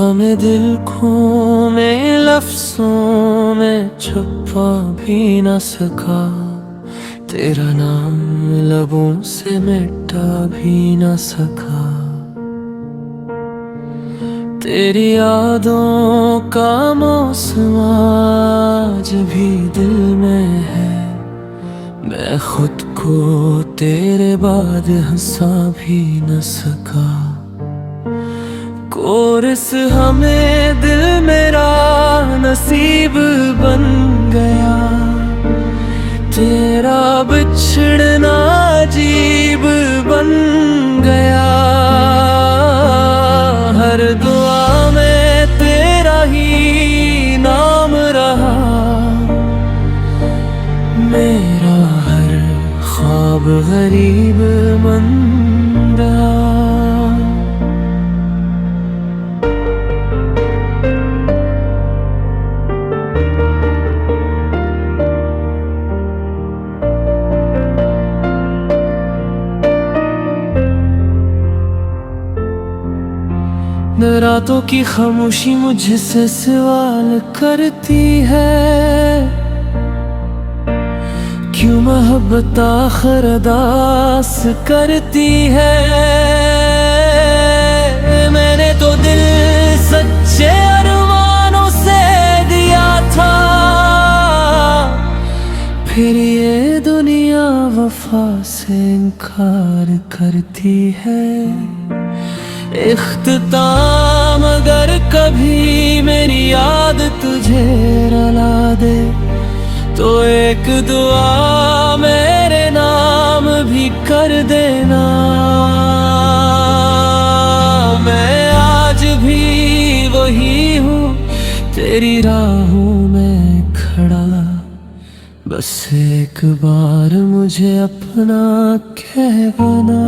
हमें दिल को में लफ्जों में छुपा भी न सका। तेरा नाम लबों से मिटा भी न सका। तेरी यादों का मौसम आज भी दिल में है। मैं खुद को तेरे बाद हंसा भी न सका। कोरस हमें दिल मेरा नसीब बन गया। तेरा बिछड़ना अजीब बन गया। हर दुआ में तेरा ही नाम रहा। मेरा हर ख्वाब गरीब बन रहा। रातों की खामोशी मुझसे सवाल करती है। क्यों मोहब्बत आखिर अरदास करती है। मैंने तो दिल सच्चे अरमानों से दिया था। फिर ये दुनिया वफा से इनकार करती है। इख्तिताम अगर कभी मेरी याद तुझे रुला दे तो एक दुआ मेरे नाम भी कर देना। मैं आज भी वही हूँ तेरी राहों में खड़ा। बस एक बार मुझे अपना कहना।